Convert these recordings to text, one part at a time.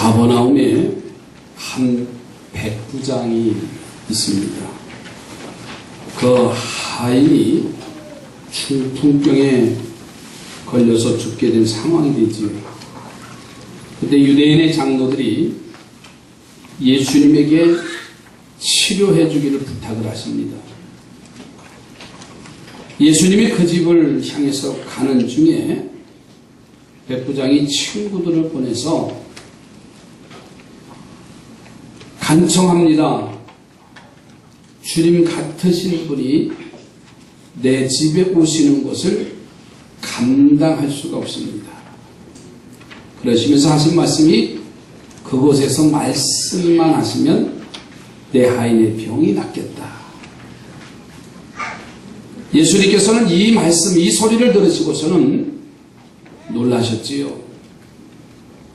가버나움에 한 백부장이 있습니다. 그 하인이 중풍병에 걸려서 죽게 된 상황이 되지요. 그때 유대인의 장로들이 예수님에게 치료해 주기를 부탁을 하십니다. 예수님이 그 집을 향해서 가는 중에 백부장이 친구들을 보내서 간청합니다. 주님 같으신 분이 내 집에 오시는 것을 감당할 수가 없습니다. 그러시면서 하신 말씀이 그곳에서 말씀만 하시면 내 하인의 병이 낫겠다. 예수님께서는 이 말씀, 이 소리를 들으시고서는 놀라셨지요.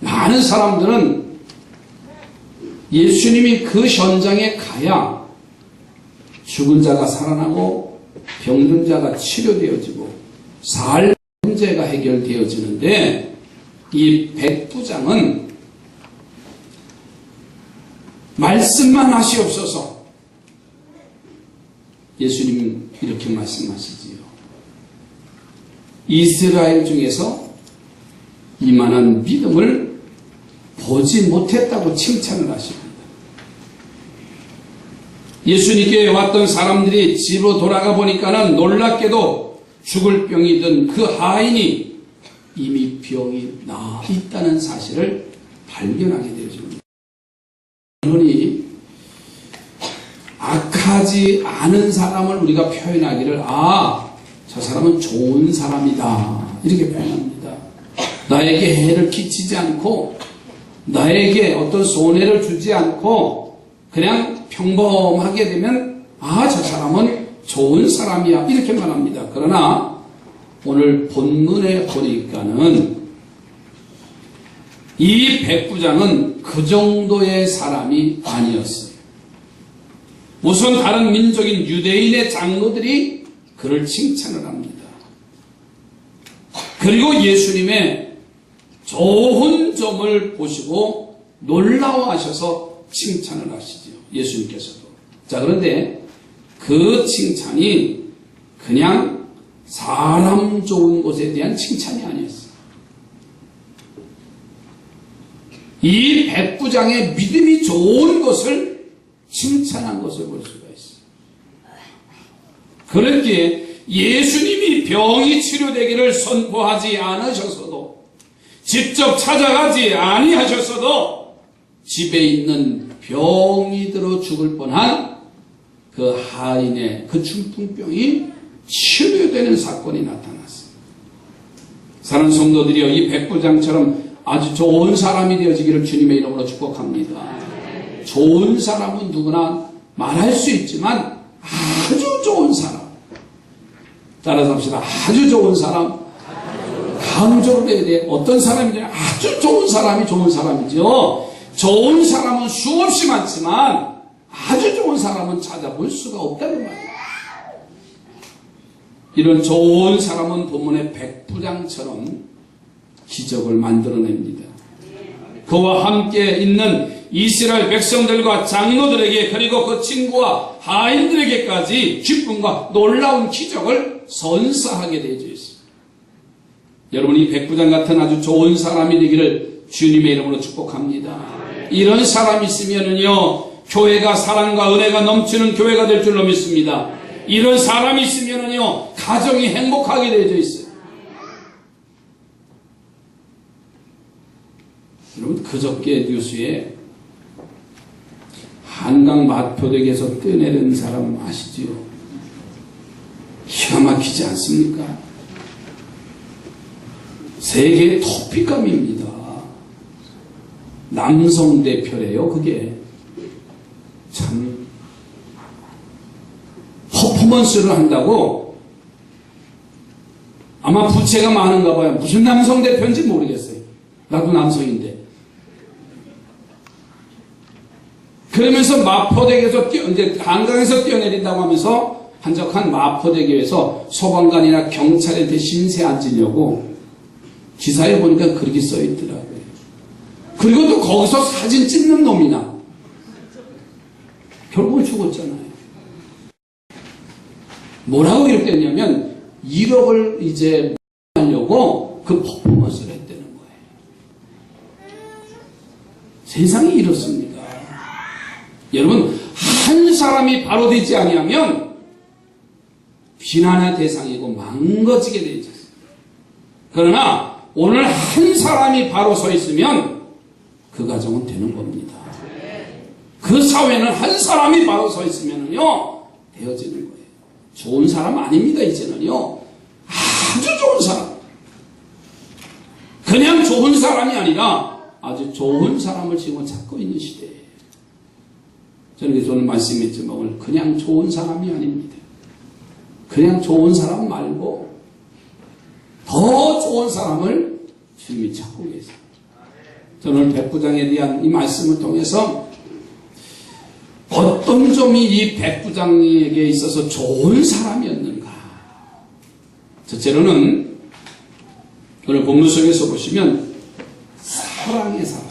많은 사람들은 예수님이 그 현장에 가야 죽은 자가 살아나고 병든 자가 치료되어지고 살 문제가 해결되어지는데 이 백부장은 말씀만 하시옵소서. 예수님은 이렇게 말씀하시지요. 이스라엘 중에서 이만한 믿음을 보지 못했다고 칭찬을 하십니다. 예수님께 왔던 사람들이 집으로 돌아가 보니까는 놀랍게도 죽을 병이 든 그 하인이 이미 병이 나 있다는 사실을 발견하게 되어집니다. 그러니 악하지 않은 사람을 우리가 표현하기를 저 사람은 좋은 사람이다 이렇게 표현합니다. 나에게 해를 끼치지 않고 나에게 어떤 손해를 주지 않고 그냥 평범하게 되면 저 사람은 좋은 사람이야 이렇게 말합니다. 그러나 오늘 본문에 보니까는 이 백부장은 그 정도의 사람이 아니었어요. 우선 다른 민족인 유대인의 장로들이 그를 칭찬을 합니다. 그리고 예수님의 좋은 점을 보시고 놀라워하셔서 칭찬을 하시죠. 예수님께서도. 자, 그런데 그 칭찬이 그냥 사람 좋은 것에 대한 칭찬이 아니었어요. 이 백부장의 믿음이 좋은 것을 칭찬한 것을 볼 수가 있어요. 그렇기에 예수님이 병이 치료되기를 선포하지 않으셨어도 직접 찾아가지 아니하셨어도 집에 있는 병이 들어 죽을 뻔한 그 하인의 그 중풍병이 치료되는 사건이 나타났어요. 사랑하는 성도들이여, 이 백부장처럼 아주 좋은 사람이 되어지기를 주님의 이름으로 축복합니다. 좋은 사람은 누구나 말할 수 있지만 아주 좋은 사람, 따라서 합시다. 아주 좋은 사람, 강조를 해야 돼. 어떤 사람이냐? 아주 좋은 사람이 좋은 사람이죠. 좋은 사람은 수없이 많지만 아주 좋은 사람은 찾아볼 수가 없다는 말이에요. 이런 좋은 사람은 본문의 백부장처럼 기적을 만들어냅니다. 그와 함께 있는 이스라엘 백성들과 장로들에게 그리고 그 친구와 하인들에게까지 기쁨과 놀라운 기적을 선사하게 되어 있습니다. 여러분, 이 백부장 같은 아주 좋은 사람이 되기를 주님의 이름으로 축복합니다. 이런 사람이 있으면은요, 교회가 사랑과 은혜가 넘치는 교회가 될 줄로 믿습니다. 이런 사람이 있으면은요, 가정이 행복하게 되어져 있어요. 여러분, 그저께 뉴스에 한강 마포대교에서 떠내린 사람 아시지요? 기가 막히지 않습니까? 세계 토픽감입니다. 남성 대표래요. 그게 참 퍼포먼스를 한다고 아마 부채가 많은가 봐요. 무슨 남성 대표인지 모르겠어요. 나도 남성인데. 그러면서 마포대교에서 이제 한강에서 뛰어내린다고 하면서 한적한 마포대교에서 소방관이나 경찰한테 신세 안 지려고 기사에 보니까 그렇게 써 있더라고요. 그리고 또 거기서 사진 찍는 놈이나. 결국은 죽었잖아요. 뭐라고 기록됐냐면 1억을 이제 하려고 그 퍼포먼스를 했다는 거예요. 세상이 이렇습니다. 여러분, 한 사람이 바로 되지 아니하면 비난의 대상이고 망가지게 되어 있습니다. 그러나 오늘 한 사람이 바로 서 있으면 그 가정은 되는 겁니다. 그 사회는 한 사람이 바로 서 있으면요 되어지는 거예요. 좋은 사람 아닙니다. 이제는요 아주 좋은 사람, 그냥 좋은 사람이 아니라 아주 좋은 사람을 지금 찾고 있는 시대예요. 저는 그래서 오늘 말씀했지만 오늘 그냥 좋은 사람이 아닙니다. 그냥 좋은 사람 말고 더 좋은 사람을 주님이 찾고 계세요. 저는 오늘 백부장에 대한 이 말씀을 통해서 어떤 점이 이 백부장에게 있어서 좋은 사람이었는가. 첫째로는 오늘 본문 속에서 보시면 사랑의 사람이에요.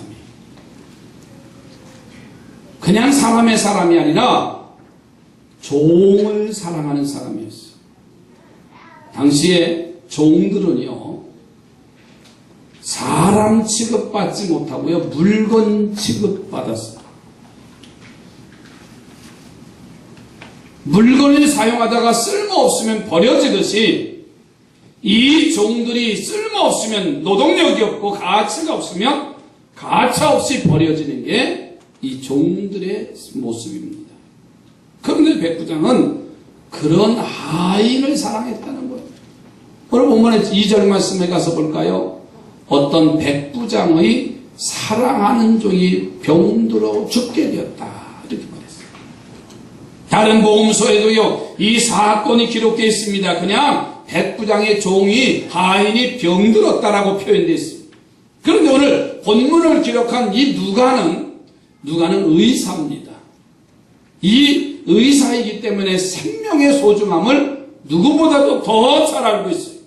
그냥 사람의 사람이 아니라 종을 사랑하는 사람이었어요. 당시에 종들은요 사람 취급받지 못하고요 물건 취급받았어요. 물건을 사용하다가 쓸모없으면 버려지듯이 이 종들이 쓸모없으면 노동력이 없고 가치가 없으면 가차없이 버려지는 게 이 종들의 모습입니다. 그런데 백부장은 그런 하인을 사랑했다는 거예요. 오늘 본문의 2절 말씀에 가서 볼까요? 어떤 백부장의 사랑하는 종이 병들어 죽게 되었다. 이렇게 말했어요. 다른 복음서에도요, 이 사건이 기록되어 있습니다. 그냥 백부장의 종이, 하인이 병들었다라고 표현되어 있습니다. 그런데 오늘 본문을 기록한 이 누가는 의사입니다. 이 의사이기 때문에 생명의 소중함을 누구보다도 더 잘 알고 있어요.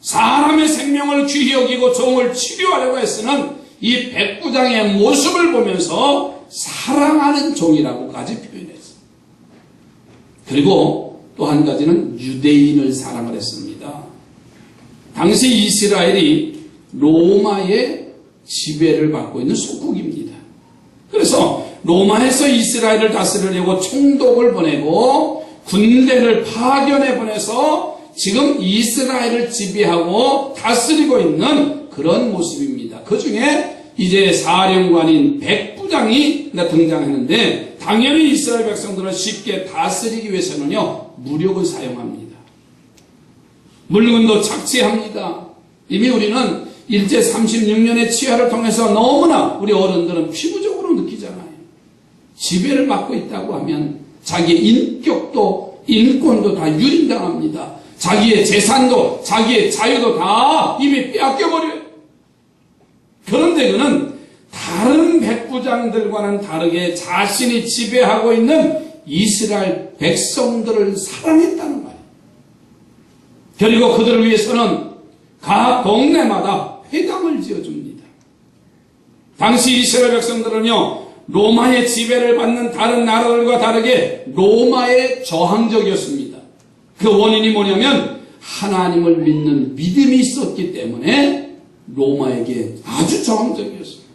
사람의 생명을 귀히 여기고 종을 치료하려고 애쓰는 이 백부장의 모습을 보면서 사랑하는 종이라고까지 표현했어요. 그리고 또 한 가지는 유대인을 사랑을 했습니다. 당시 이스라엘이 로마의 지배를 받고 있는 속국입니다. 그래서 로마에서 이스라엘을 다스리려고 총독을 보내고 군대를 파견해 보내서 지금 이스라엘을 지배하고 다스리고 있는 그런 모습입니다. 그 중에 이제 사령관인 백부장이 등장했는데 당연히 이스라엘 백성들을 쉽게 다스리기 위해서는요 무력을 사용합니다. 물건도 착취합니다. 이미 우리는 일제 36년의 치하를 통해서 너무나 우리 어른들은 피부적으로 느끼잖아요. 지배를 받고 있다고 하면 자기의 인격도 인권도 다 유린당합니다. 자기의 재산도 자기의 자유도 다 이미 빼앗겨버려요. 그런데 그는 다른 백부장들과는 다르게 자신이 지배하고 있는 이스라엘 백성들을 사랑했다는 거예요. 그리고 그들을 위해서는 각 동네마다 회당을 지어줍니다. 당시 이스라엘 백성들은요 로마의 지배를 받는 다른 나라들과 다르게 로마에 저항적이었습니다. 그 원인이 뭐냐면 하나님을 믿는 믿음이 있었기 때문에 로마에게 아주 저항적이었습니다.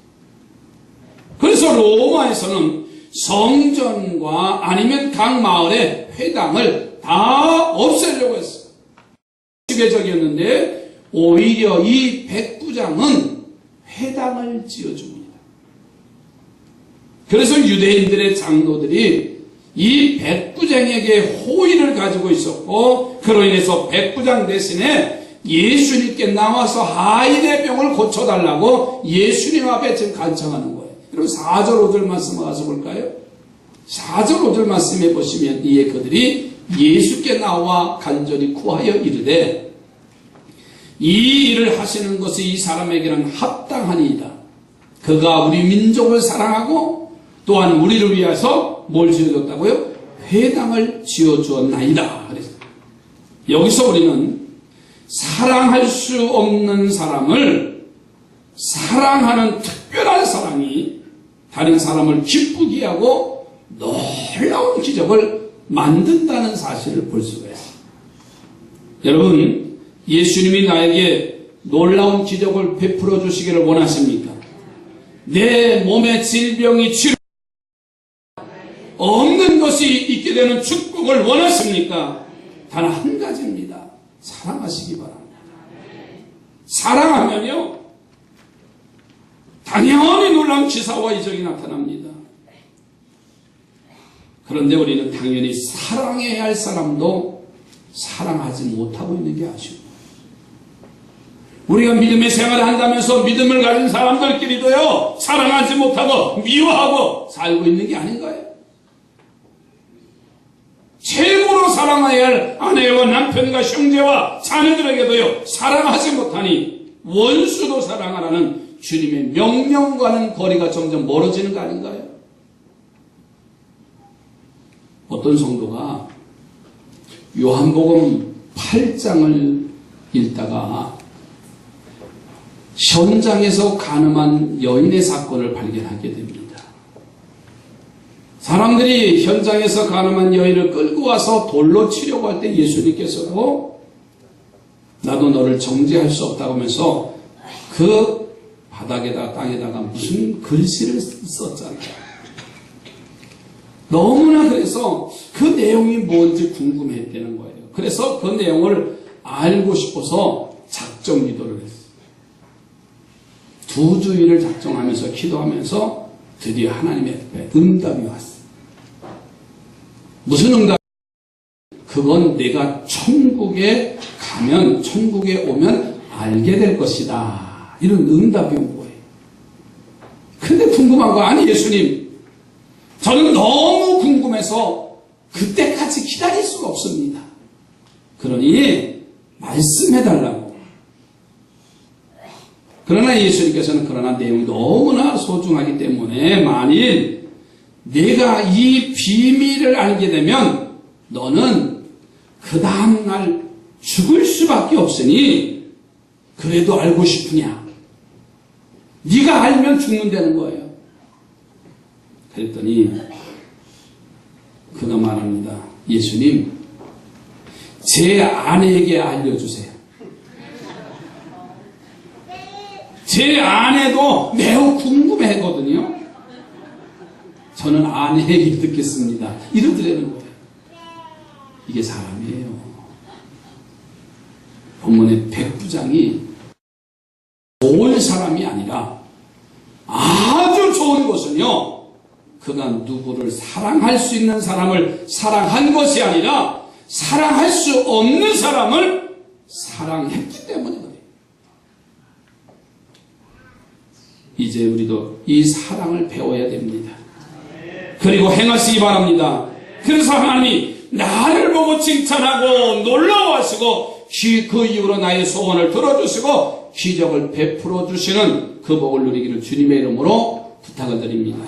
그래서 로마에서는 성전과 아니면 각 마을의 회당을 다 없애려고 했어요. 지배적이었는데 오히려 이 백부장은 회당을 지어줍니다. 그래서 유대인들의 장로들이 이 백부장에게 호의를 가지고 있었고 그로 인해서 백부장 대신에 예수님께 나와서 하인의 병을 고쳐달라고 예수님 앞에 지금 간청하는 거예요. 그리고 4절 5절 말씀 가서 볼까요? 4절 5절 말씀에 보시면 이에 그들이 예수께 나와 간절히 구하여 이르되 이 일을 하시는 것이 이 사람에게는 합당하니이다. 그가 우리 민족을 사랑하고 또한 우리를 위해서 뭘 지어줬다고요? 회당을 지어주었나이다. 그랬어요. 여기서 우리는 사랑할 수 없는 사람을 사랑하는 특별한 사랑이 다른 사람을 기쁘게 하고 놀라운 기적을 만든다는 사실을 볼 수가 있습니다. 여러분, 예수님이 나에게 놀라운 기적을 베풀어 주시기를 원하십니까? 내 몸의 질병이 치료 없는 것이 있게 되는 축복을 원하십니까? 단 한 가지입니다. 사랑하시기 바랍니다. 사랑하면요, 당연히 놀라운 기사와 이적이 나타납니다. 그런데 우리는 당연히 사랑해야 할 사람도 사랑하지 못하고 있는 게 아쉬워요. 우리가 믿음의 생활을 한다면서 믿음을 가진 사람들끼리도요, 사랑하지 못하고 미워하고 살고 있는 게 아닌가요? 최고로 사랑해야 할 아내와 남편과 형제와 자녀들에게도요, 사랑하지 못하니 원수도 사랑하라는 주님의 명령과는 거리가 점점 멀어지는 거 아닌가요? 어떤 성도가 요한복음 8장을 읽다가 현장에서 간음한 여인의 사건을 발견하게 됩니다. 사람들이 현장에서 간음한 여인을 끌고 와서 돌로 치려고 할 때 예수님께서도 나도 너를 정죄할 수 없다고 하면서 그 바닥에다가 땅에다가 무슨 글씨를 썼잖아요. 너무나 그래서 그 내용이 뭔지 궁금했다는 거예요. 그래서 그 내용을 알고 싶어서 작정 기도를 했어요. 2주일을 작정하면서 기도하면서 드디어 하나님의 앞에 응답이 왔어요. 무슨 응답? 그건 내가 천국에 가면, 천국에 오면 알게 될 것이다. 이런 응답이 온 거예요. 근데 궁금한 거, 아니 예수님, 저는 너무 궁금해서 그때까지 기다릴 수가 없습니다. 그러니 말씀해달라고. 그러나 예수님께서는 그러나 내용이 너무나 소중하기 때문에 만일 내가 이 비밀을 알게 되면 너는 그 다음날 죽을 수밖에 없으니 그래도 알고 싶으냐? 네가 알면 죽는다는 거예요. 그랬더니 그가 말합니다. 예수님, 제 아내에게 알려주세요. 제 아내도 매우 궁금해했거든요. 저는 아내 얘기 듣겠습니다. 이러더라는 거예요. 이게 사람이에요. 본문의 백부장이 좋은 사람이 아니라 아주 좋은 것은요, 그가 누구를 사랑할 수 있는 사람을 사랑한 것이 아니라 사랑할 수 없는 사람을 사랑했기 때문에 그래요. 이제 우리도 이 사랑을 배워야 됩니다. 그리고 행하시기 바랍니다. 그래서 하나님이 나를 보고 칭찬하고 놀라워하시고 그 이후로 나의 소원을 들어주시고 기적을 베풀어 주시는 그 복을 누리기를 주님의 이름으로 부탁을 드립니다.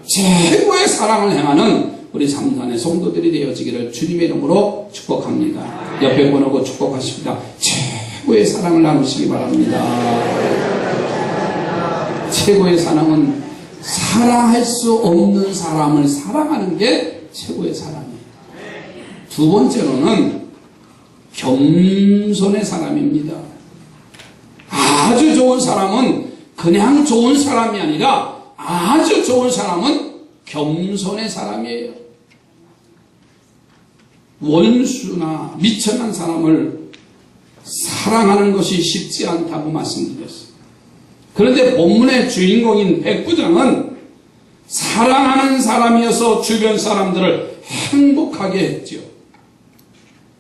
최고의 사랑을 행하는 우리 삼산의 성도들이 되어지기를 주님의 이름으로 축복합니다. 옆에 보내고 축복하십니다. 최고의 사랑을 나누시기 바랍니다. 최고의 사랑은 사랑할 수 없는 사람을 사랑하는 게 최고의 사랑이에요. 두 번째로는 겸손의 사람입니다. 아주 좋은 사람은 그냥 좋은 사람이 아니라 아주 좋은 사람은 겸손의 사람이에요. 원수나 미천한 사람을 사랑하는 것이 쉽지 않다고 말씀드렸어요. 그런데 본문의 주인공인 백부장은 사랑하는 사람이어서 주변 사람들을 행복하게 했죠.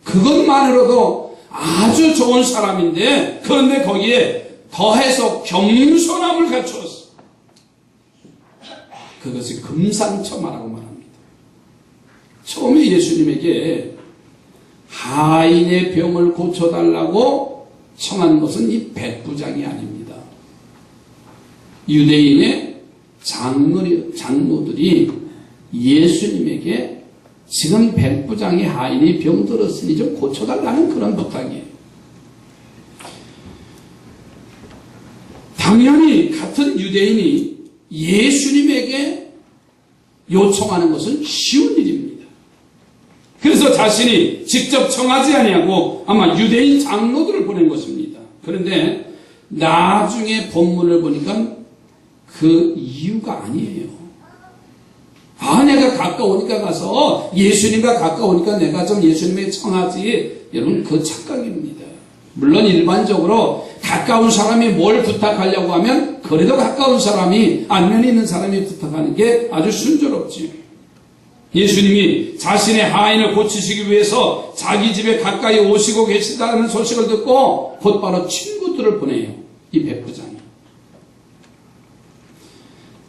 그것만으로도 아주 좋은 사람인데, 그런데 거기에 더해서 겸손함을 갖추었어. 그것이 금상첨화라고 말합니다. 처음에 예수님에게 하인의 병을 고쳐달라고 청한 것은 이 백부장이 아닙니다. 유대인의 장로들이 예수님에게 지금 백부장의 하인이 병들었으니 좀 고쳐달라는 그런 부탁이에요. 당연히 같은 유대인이 예수님에게 요청하는 것은 쉬운 일입니다. 그래서 자신이 직접 청하지 아니하고 아마 유대인 장로들을 보낸 것입니다. 그런데 나중에 본문을 보니까 그 이유가 아니에요. 내가 가까우니까 가서 예수님과 가까우니까 내가 좀 예수님에게 청하지. 여러분, 그 착각입니다. 물론 일반적으로 가까운 사람이 뭘 부탁하려고 하면 그래도 가까운 사람이 안면이 있는 사람이 부탁하는 게 아주 순조롭지. 예수님이 자신의 하인을 고치시기 위해서 자기 집에 가까이 오시고 계시다는 소식을 듣고 곧바로 친구들을 보내요. 이 백부장이.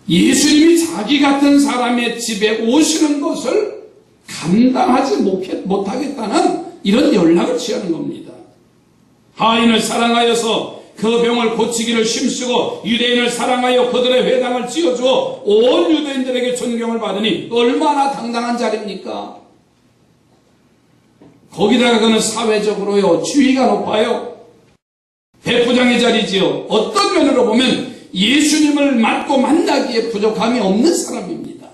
예수님이 자기 같은 사람의 집에 오시는 것을 감당하지 못하겠다는 이런 연락을 취하는 겁니다. 하인을 사랑하여서 그 병을 고치기를 힘쓰고 유대인을 사랑하여 그들의 회당을 지어주어 온 유대인들에게 존경을 받으니 얼마나 당당한 자리입니까? 거기다가 그는 사회적으로요 지위가 높아요. 백부장의 자리지요. 어떤 면으로 보면 예수님을 맞고 만나기에 부족함이 없는 사람입니다.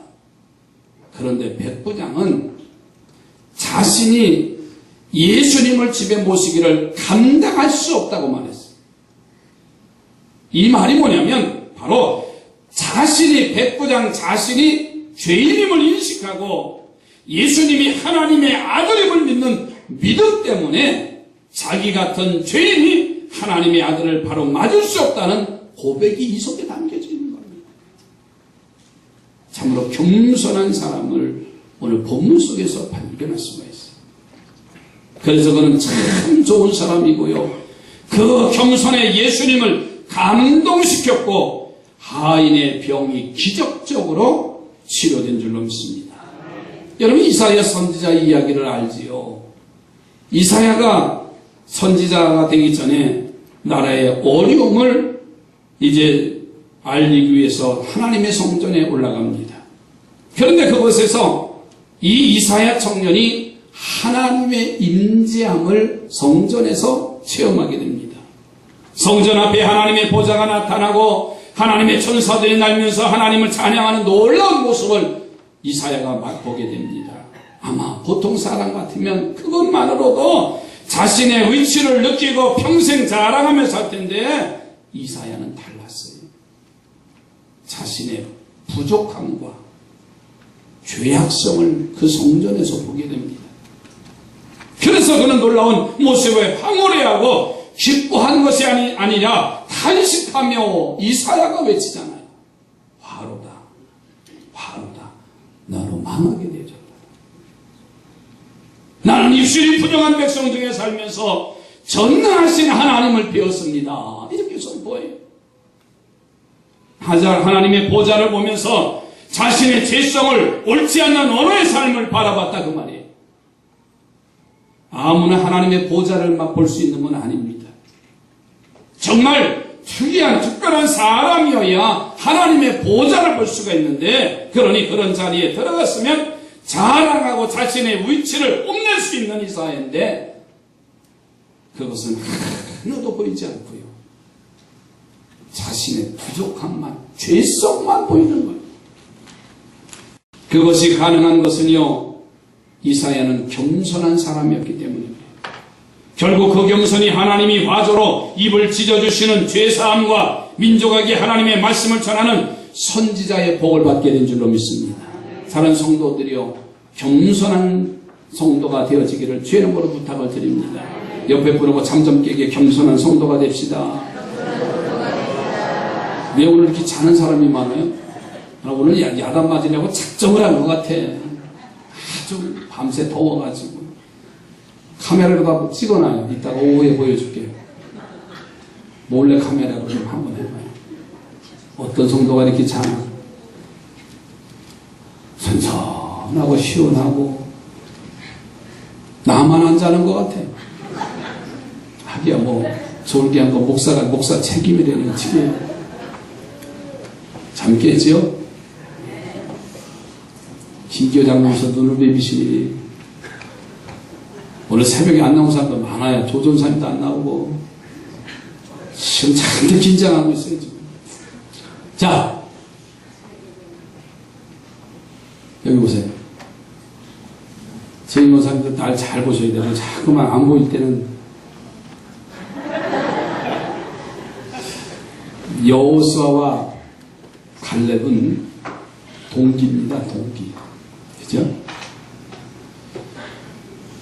그런데 백부장은 자신이 예수님을 집에 모시기를 감당할 수 없다고 말했어요. 이 말이 뭐냐면 바로 백부장 자신이 죄인임을 인식하고 예수님이 하나님의 아들임을 믿는 믿음 때문에 자기 같은 죄인이 하나님의 아들을 바로 맞을 수 없다는 고백이 이 속에 담겨져 있는 겁니다. 참으로 겸손한 사람을 오늘 본문 속에서 발견할 수가 있어요. 그래서 그는 참 좋은 사람이고요. 그 겸손의 예수님을 감동시켰고 하인의 병이 기적적으로 치료된 줄로 믿습니다. 여러분 이사야 선지자 이야기를 알지요. 이사야가 선지자가 되기 전에 나라의 어려움을 이제 알리기 위해서 하나님의 성전에 올라갑니다. 그런데 그곳에서 이 이사야 청년이 하나님의 임재함을 성전에서 체험하게 됩니다. 성전 앞에 하나님의 보좌가 나타나고 하나님의 천사들이 날면서 하나님을 찬양하는 놀라운 모습을 이사야가 맛보게 됩니다. 아마 보통 사람 같으면 그것만으로도 자신의 위치를 느끼고 평생 자랑하며 살 텐데 이사야는 달랐어요. 자신의 부족함과 죄악성을 그 성전에서 보게 됩니다. 그래서 그는 놀라운 모습에 황홀해하고 기뻐한 것이 아니라 탄식하며 이사야가 외치잖아요. 화로다, 화로다, 나로 망하게 되었다. 나는 입술이 부정한 백성 중에 살면서 전능하신 하나님을 배웠습니다. 이렇게 선포해요. 하나님의 보좌를 보면서 자신의 죄성을 옳지 않는 언어의 삶을 바라봤다 그 말이에요. 아무나 하나님의 보좌를 맛볼 수 있는 건 아닙니다. 정말 특별한 사람이어야 하나님의 보좌를 볼 수가 있는데 그러니 그런 자리에 들어갔으면 자랑하고 자신의 위치를 뽐낼 수 있는 이사야인데 그것은 하나도 보이지 않고요. 자신의 부족함만, 죄성만 보이는 거예요. 그것이 가능한 것은요, 이사야는 겸손한 사람이었기 때문입니다. 결국 그 겸손이 하나님이 화조로 입을 찢어주시는 죄사함과 민족에게 하나님의 말씀을 전하는 선지자의 복을 받게 된 줄로 믿습니다. 다른 성도들이요, 겸손한 성도가 되어지기를 주의 이름으로 부탁을 드립니다. 옆에 부르고 잠잠 깨게 겸손한 성도가 됩시다. 왜 오늘 이렇게 자는 사람이 많아요? 오늘 야단 맞으려고 작정을 한 것 같아. 아주 밤새 더워가지고. 카메라로 다 찍어놔요. 이따가 오후에 보여줄게요. 몰래 카메라로 좀 한번 해봐요. 어떤 성도가 이렇게 자나? 선선하고 시원하고 나만 안 자는 것 같아. 하기야 뭐 졸기한 거 목사 책임이라는 지게 잠 깨지요? 김교장님께서 눈을 비비시니 오늘 새벽에 안 나온 사람도 많아요. 조전사님도 안 나오고 지금 잔뜩 긴장하고 있어요. 지금. 자, 여기 보세요. 제 모사님들 날 잘 보셔야 되고, 자꾸만 안 보일 때는 여호수아와 갈렙은 동기입니다. 동기. 그죠?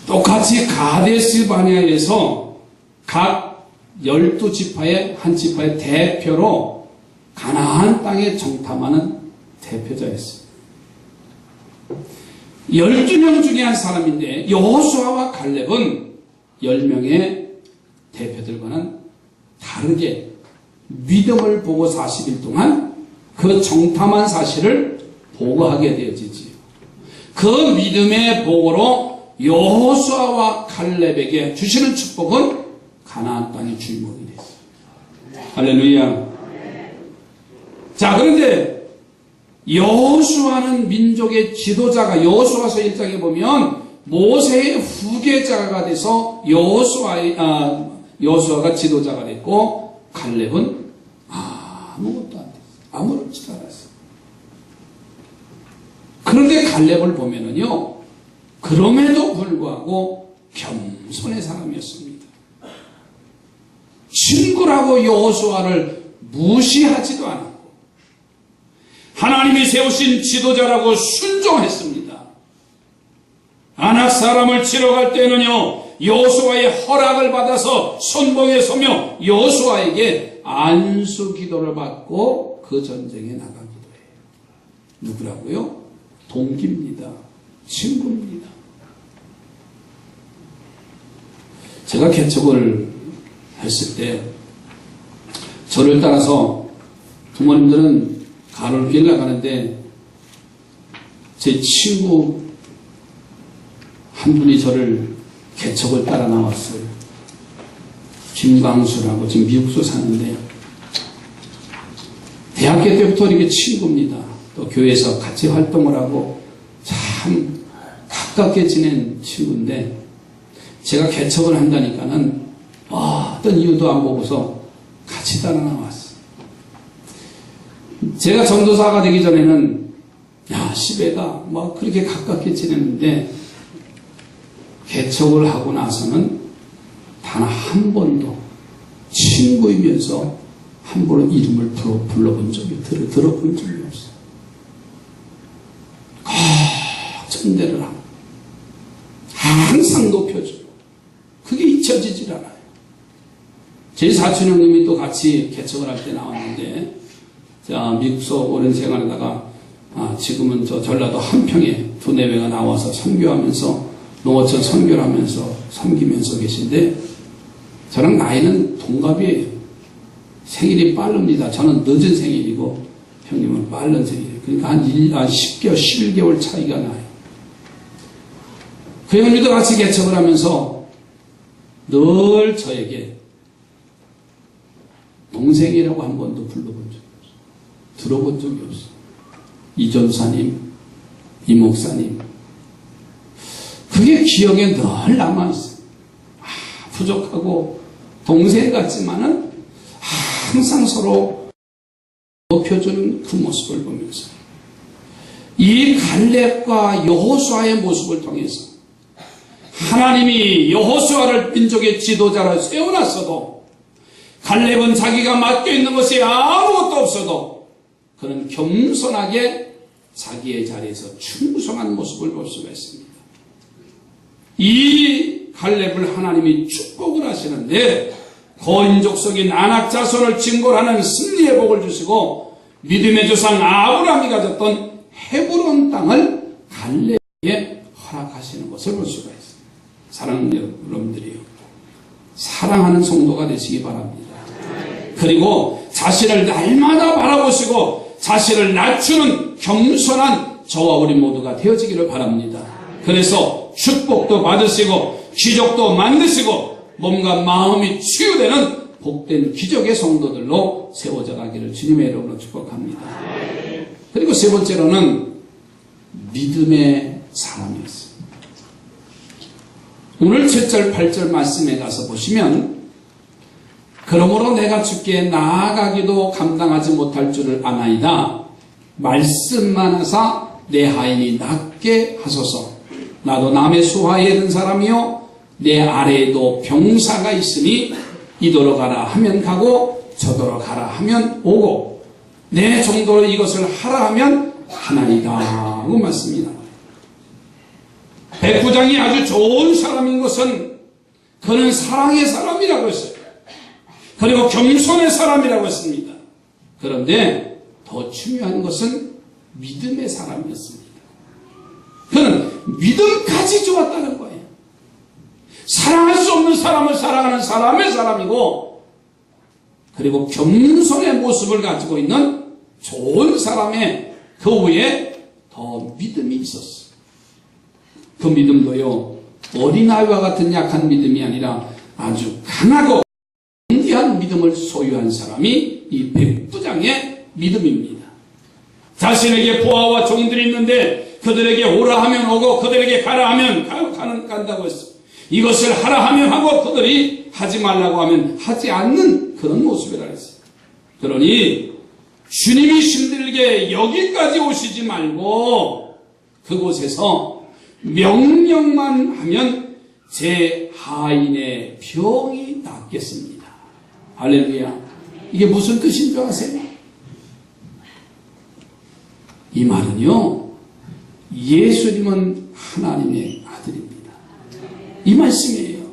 똑같이 가데스 바네아에서 각 12지파의 한 지파의 대표로 가나안 땅에 정탐하는 대표자였어요. 12명 중에 한 사람인데 여호수아와 갈렙은 10명의 대표들과는 다르게 믿음을 보고 40일 동안 그 정탐한 사실을 보고하게 되어지지요. 그 믿음의 보고로 여호수아와 갈렙에게 주시는 축복은 가나안 땅의 주인공이 됐어요. 할렐루야. 자, 그런데 여호수아는 민족의 지도자가, 여호수아서 1장에 보면 모세의 후계자가 돼서 여호수아가 지도자가 됐고, 갈렙은 아무것도 안 됐어요. 아무렇지도 않았어요. 그런데 갈렙을 보면은요, 그럼에도 불구하고 겸손의 사람이었습니다. 친구라고 여호수아를 무시하지도 않았고, 하나님이 세우신 지도자라고 순종했습니다. 아낙 사람을 치러 갈 때는요, 여호수아의 허락을 받아서 선봉에 서며 여호수아에게 안수 기도를 받고 그 전쟁에 나가기도 해요. 누구라고요? 동기입니다. 친구입니다. 제가 개척을 했을 때 저를 따라서 부모님들은 가로길 나가는데 제 친구 한 분이 저를 개척을 따라 나왔어요. 김광수라고 지금 미국서 사는데 대학교 때부터 이렇게 친구입니다. 또 교회에서 같이 활동을 하고 참 가깝게 지낸 친구인데 제가 개척을 한다니까는 어떤 이유도 안 보고서 같이 따라 나왔어요. 제가 전도사가 되기 전에는 시베가 그렇게 가깝게 지냈는데 개척을 하고 나서는 단 한 번도 친구이면서 한 번은 이름을 불러본 적이 들어본 적이 없어요. 꼭 전대를 하고 항상 높여주고 그게 잊혀지질 않아요. 제 사촌 형님이 또 같이 개척을 할 때 나왔는데 미국서 오랜 생활하다가 지금은 저 전라도 한평에 두뇌회가 나와서 선교하면서 농어촌 선교를 하면서 섬기면서 계신데 저랑 나이는 동갑이에요. 생일이 빠릅니다. 저는 늦은 생일이고 형님은 빠른 생일이에요. 그러니까 한 10개월, 11개월 차이가 나요. 그 형님도 같이 개척을 하면서 늘 저에게 동생이라고 한 번도 불러본 적이 없어요. 들어본 적이 없어요. 이 전사님, 이 목사님. 그게 기억에 늘 남아있어요. 부족하고 동생 같지만은 항상 서로 높여주는 그 모습을 보면서 이 갈렙과 여호수아의 모습을 통해서 하나님이 여호수아를 민족의 지도자로 세워놨어도 갈렙은 자기가 맡겨 있는 것이 아무것도 없어도 그는 겸손하게 자기의 자리에서 충성한 모습을 볼 수가 있습니다. 이 갈렙을 하나님이 축복을 하시는데 거인족속인 아낙 자손을 징벌하는 승리의 복을 주시고 믿음의 조상 아브라함이 가졌던 헤브론 땅을 갈렙에게 허락하시는 것을 볼 수가 있습니다. 사랑하는 여러분들이요, 사랑하는 성도가 되시기 바랍니다. 그리고 자신을 날마다 바라보시고 자신을 낮추는 겸손한 저와 우리 모두가 되어지기를 바랍니다. 그래서 축복도 받으시고 기적도 만드시고 몸과 마음이 치유되는 복된 기적의 성도들로 세워져 가기를 주님의 이름으로 축복합니다. 그리고 세 번째로는 믿음의 사람이었어요. 오늘 7절 8절 말씀에 가서 보시면 그러므로 내가 주께 나아가기도 감당하지 못할 줄을 아나이다. 말씀만 하사 내 하인이 낫게 하소서. 나도 남의 수하에 든 사람이요 내 아래에도 병사가 있으니 이도로 가라 하면 가고 저도로 가라 하면 오고 내 정도로 이것을 하라 하면 하나이다. 그 말씀입니다. 백부장이 아주 좋은 사람인 것은 그는 사랑의 사람이라고 했어요. 그리고 겸손의 사람이라고 했습니다. 그런데 더 중요한 것은 믿음의 사람이었습니다. 그는 믿음까지 좋았다는 거예요. 사랑할 수 없는 사람을 사랑하는 사람의 사람이고, 그리고 겸손의 모습을 가지고 있는 좋은 사람의 그 위에 더 믿음이 있었어요. 그 믿음도요, 어린아이와 같은 약한 믿음이 아니라 아주 강하고 강대한 믿음을 소유한 사람이 이 백부장의 믿음입니다. 자신에게 부하와 종들이 있는데 그들에게 오라 하면 오고 그들에게 가라 하면 간다고 했어요. 이것을 하라 하면 하고 그들이 하지 말라고 하면 하지 않는 그런 모습이라 했어요. 그러니 주님이 힘들게 여기까지 오시지 말고 그곳에서 명령만 하면 제 하인의 병이 낫겠습니다. 할렐루야. 이게 무슨 뜻인 줄 아세요? 이 말은요, 예수님은 하나님의 아들입니다. 이 말씀이에요.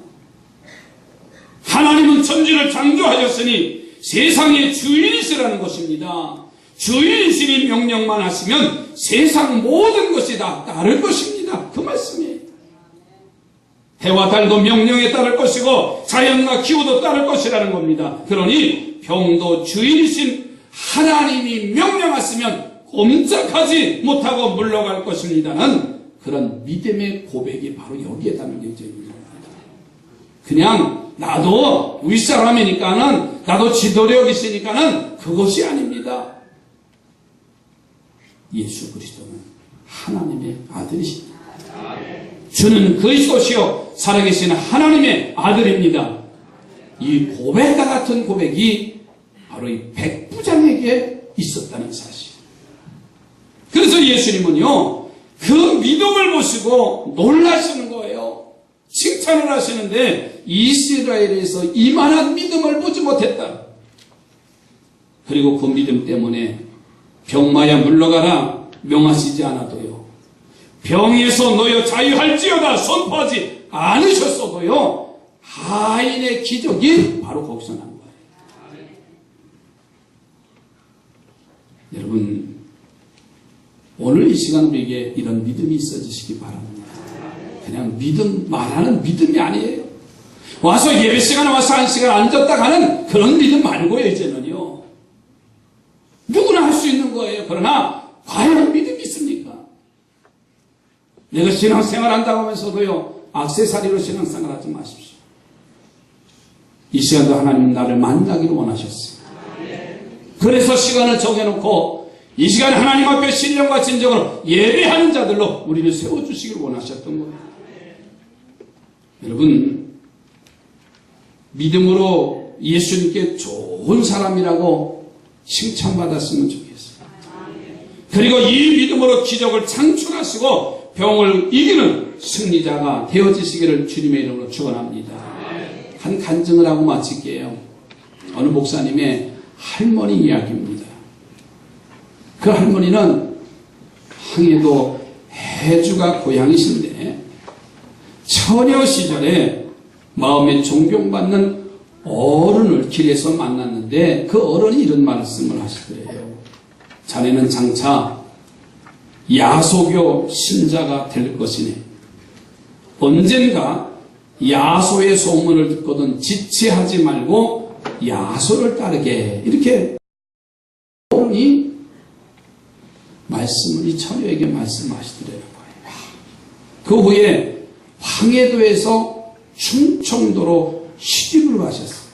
하나님은 천지를 창조하셨으니 세상의 주인이시라는 것입니다. 주인이시니 명령만 하시면 세상 모든 것이 다 따를 것입니다. 그 말씀이에요. 해와 달도 명령에 따를 것이고 자연과 기후도 따를 것이라는 겁니다. 그러니 병도 주인이신 하나님이 명령하시면 꼼짝하지 못하고 물러갈 것입니다는 그런 믿음의 고백이 바로 여기에 담겨져 있는 겁니다. 그냥 나도 윗사람이니까는 나도 지도력 있으니까는 그것이 아닙니다. 예수 그리스도는 하나님의 아들이십니다. 주는 그리스도시요 살아계신 하나님의 아들입니다. 이 고백과 같은 고백이 바로 이 백부장에게 있었다는 사실. 그래서 예수님은요, 그 믿음을 보시고 놀라시는 거예요. 칭찬을 하시는데 이스라엘에서 이만한 믿음을 보지 못했다. 그리고 그 믿음 때문에 병마야 물러가라 명하시지 않아도요, 병에서 너여 자유할지어다 선포하지 않으셨어도요, 하인의 기적이 바로 거기서 난 거예요. 여러분, 오늘 이 시간 우리에게 이런 믿음이 있어지시기 바랍니다. 그냥 믿음, 말하는 믿음이 아니에요. 와서 예배 시간에 와서 한 시간 앉았다 가는 그런 믿음 말고요, 이제는요. 누구나 할 수 있는 거예요. 그러나 과연 믿음이 있습니까? 내가 신앙생활 한다고 하면서도요, 액세서리로 신앙생활 하지 마십시오. 이 시간도 하나님 나를 만나기를 원하셨어요. 그래서 시간을 정해놓고 이 시간에 하나님 앞에 신령과 진정으로 예배하는 자들로 우리를 세워주시길 원하셨던 거예요. 여러분, 믿음으로 예수님께 좋은 사람이라고 칭찬받았으면 좋겠어요. 그리고 이 믿음으로 기적을 창출하시고 병을 이기는 승리자가 되어지시기를 주님의 이름으로 축원합니다. 한 간증을 하고 마칠게요. 어느 목사님의 할머니 이야기입니다. 그 할머니는 항해도 해주가 고향이신데 처녀 시절에 마음에 존경받는 어른을 길에서 만났는데 그 어른이 이런 말씀을 하시더래요. 자네는 장차 야소교 신자가 될 것이니 언젠가 야소의 소문을 듣거든 지체하지 말고 야소를 따르게, 이렇게 어른이 말씀을 이 처녀에게 말씀하시더래요. 그 후에 황해도에서 충청도로 시집을 가셨어요.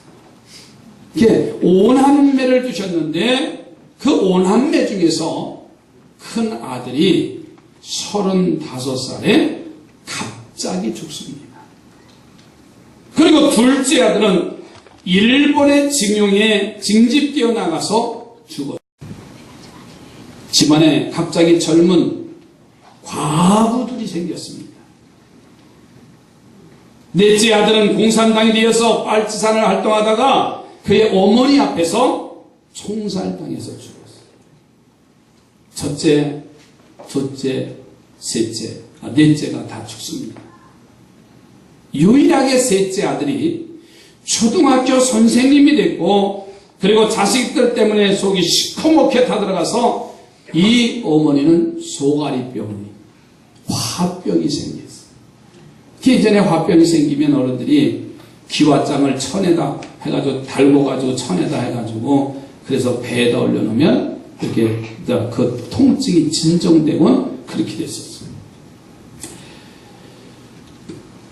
이렇게 오남매를 두셨는데 그 오남매 중에서 큰 아들이 35살에 갑자기 죽습니다. 그리고 둘째 아들은 일본의 징용에 징집되어 나가서 죽었어요. 집안에 갑자기 젊은 과부들이 생겼습니다. 넷째 아들은 공산당이 되어서 빨치산을 활동하다가 그의 어머니 앞에서 총살당해서 죽었어요. 첫째, 둘째, 셋째, 넷째가 다 죽습니다. 유일하게 셋째 아들이 초등학교 선생님이 됐고, 그리고 자식들 때문에 속이 시커멓게 타들어가서 이 어머니는 소가리병이, 화병이 생겼어요. 기존에 화병이 생기면 어른들이 기와장을 천에다 해가지고 달궈가지고 천에다 해가지고 그래서 배에다 올려놓으면 이렇게 그 통증이 진정되곤 그렇게 됐었어요.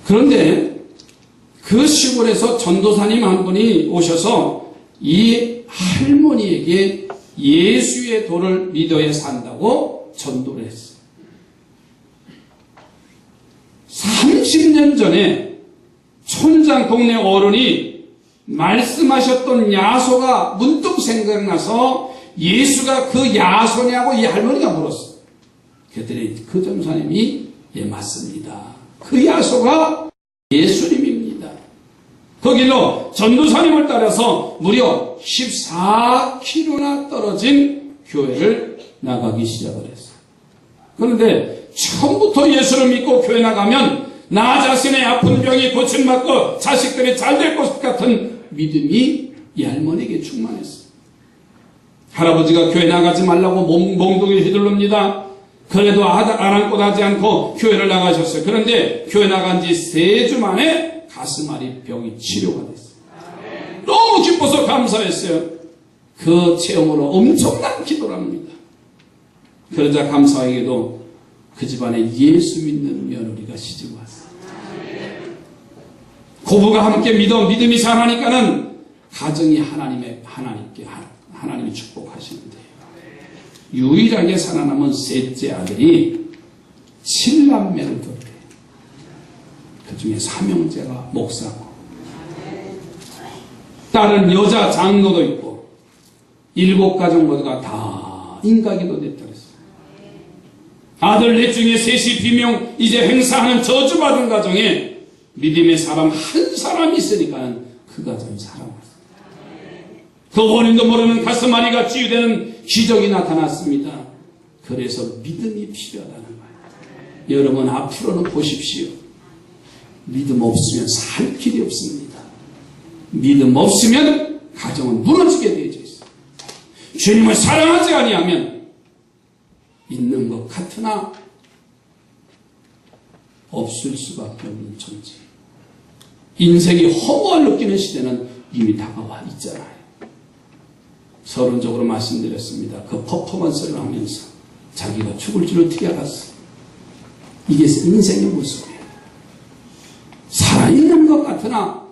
그런데 그 시골에서 전도사님 한 분이 오셔서 이 할머니에게 예수의 도를 믿어야 산다고 전도를 했어요. 30년 전에 촌장 동네 어른이 말씀하셨던 야소가 문득 생각나서 예수가 그 야소냐고 이 할머니가 물었어요. 그랬더니 그 전도사님이 예 맞습니다. 그 야소가 예수님입니다. 그 길로 전도사님을 따라서 무려 14km나 떨어진 교회를 나가기 시작을 했어요. 그런데 처음부터 예수를 믿고 교회 나가면 나 자신의 아픈 병이 고침받고 자식들이 잘 될 것 같은 믿음이 이 할머니에게 충만했어요. 할아버지가 교회 나가지 말라고 몽둥이 휘둘릅니다. 그래도 아랑곳하지 않고 교회를 나가셨어요. 그런데 교회 나간 지 3주 만에 가슴앓이 병이 치료가 됐어요. 너무 기뻐서 감사했어요. 그 체험으로 엄청난 기도를 합니다. 그러자 감사하게도 그 집안에 예수 믿는 며느리가 시집 왔어요. 고부가 함께 믿음이 자라니까는 가정이 하나님이 축복하시는데 유일하게 살아남은 셋째 아들이 7남매를 뒀대요. 그 중에 삼형제가 목사고 딸은 여자 장로도 있고 7가족 모두가 다 인가기도 됐다 그랬어요. 아들 넷 중에 셋이 비명 이제 행사하는 저주받은 가정에 믿음의 사람 한 사람이 있으니까 그 가정이 살아왔어요. 그 원인도 모르는 가슴앓이가 치유되는 기적이 나타났습니다. 그래서 믿음이 필요하다는 거예요. 여러분 앞으로는 보십시오. 믿음 없으면 살 길이 없습니다. 믿음 없으면 가정은 무너지게 되어져 있어요. 주님을 사랑하지 아니하면 있는 것 같으나 없을 수밖에 없는 존재. 인생이 허무함을 느끼는 시대는 이미 다가와 있잖아요. 서론적으로 말씀드렸습니다. 그 퍼포먼스를 하면서 자기가 죽을 줄을 어떻게 알았어. 이게 인생의 모습이에요. 살아있는 것 같으나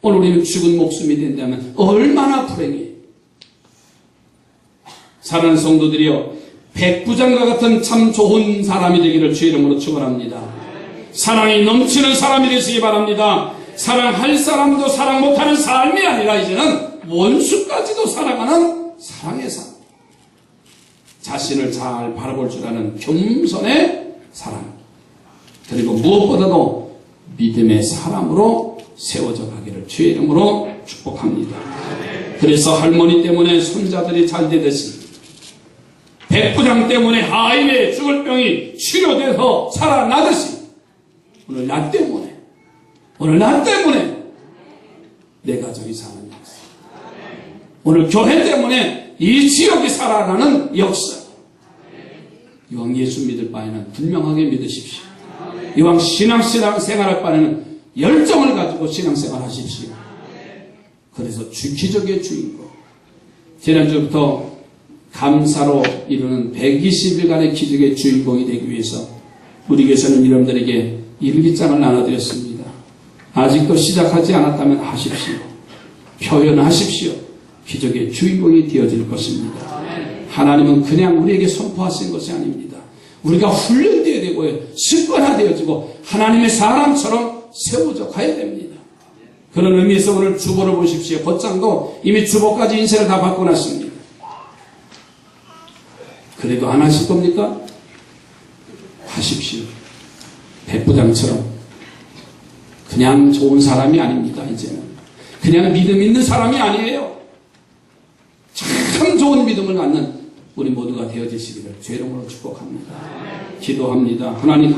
오늘 우리는 죽은 목숨이 된다면 얼마나 불행해요. 사랑하는 성도들이여, 백부장과 같은 참 좋은 사람이 되기를 주의 이름으로 축원합니다. 사랑이 넘치는 사람이 되시기 바랍니다. 사랑할 사람도 사랑 못하는 삶이 아니라 이제는 원수까지도 사랑하는 사랑의 삶. 자신을 잘 바라볼 줄 아는 겸손의 사람. 그리고 무엇보다도 믿음의 사람으로 세워져 가기를 주의 이름으로 축복합니다. 그래서 할머니 때문에 손자들이 잘 되듯이 백부장 때문에 하인의 죽을 병이 치료돼서 살아나듯이 오늘 나 때문에 내 가족이 사는 역사, 오늘 교회 때문에 이 지역이 살아나는 역사. 이왕 예수 믿을 바에는 분명하게 믿으십시오. 이왕 신앙생활할 바에는 열정을 가지고 신앙생활 하십시오. 그래서 기적의 주인공. 지난주부터 감사로 이루는 120일간의 기적의 주인공이 되기 위해서 우리 교회에서는 여러분들에게 일기장을 나눠드렸습니다. 아직도 시작하지 않았다면 하십시오. 표현하십시오. 기적의 주인공이 되어질 것입니다. 하나님은 그냥 우리에게 선포하신 것이 아닙니다. 우리가 훈련되어야 되고요, 습관화되어지고 하나님의 사람처럼 세워져 가야 됩니다. 그런 의미에서 오늘 주보를 보십시오. 곧장도 이미 주보까지 인쇄를 다 바꿔놨습니다. 그래도 안 하실 겁니까? 하십시오. 백부장처럼. 그냥 좋은 사람이 아닙니다, 이제는. 그냥 믿음 있는 사람이 아니에요. 참 좋은 믿음을 갖는 우리 모두가 되어지시기를 주의 이름으로 축복합니다. 기도합니다. 하나님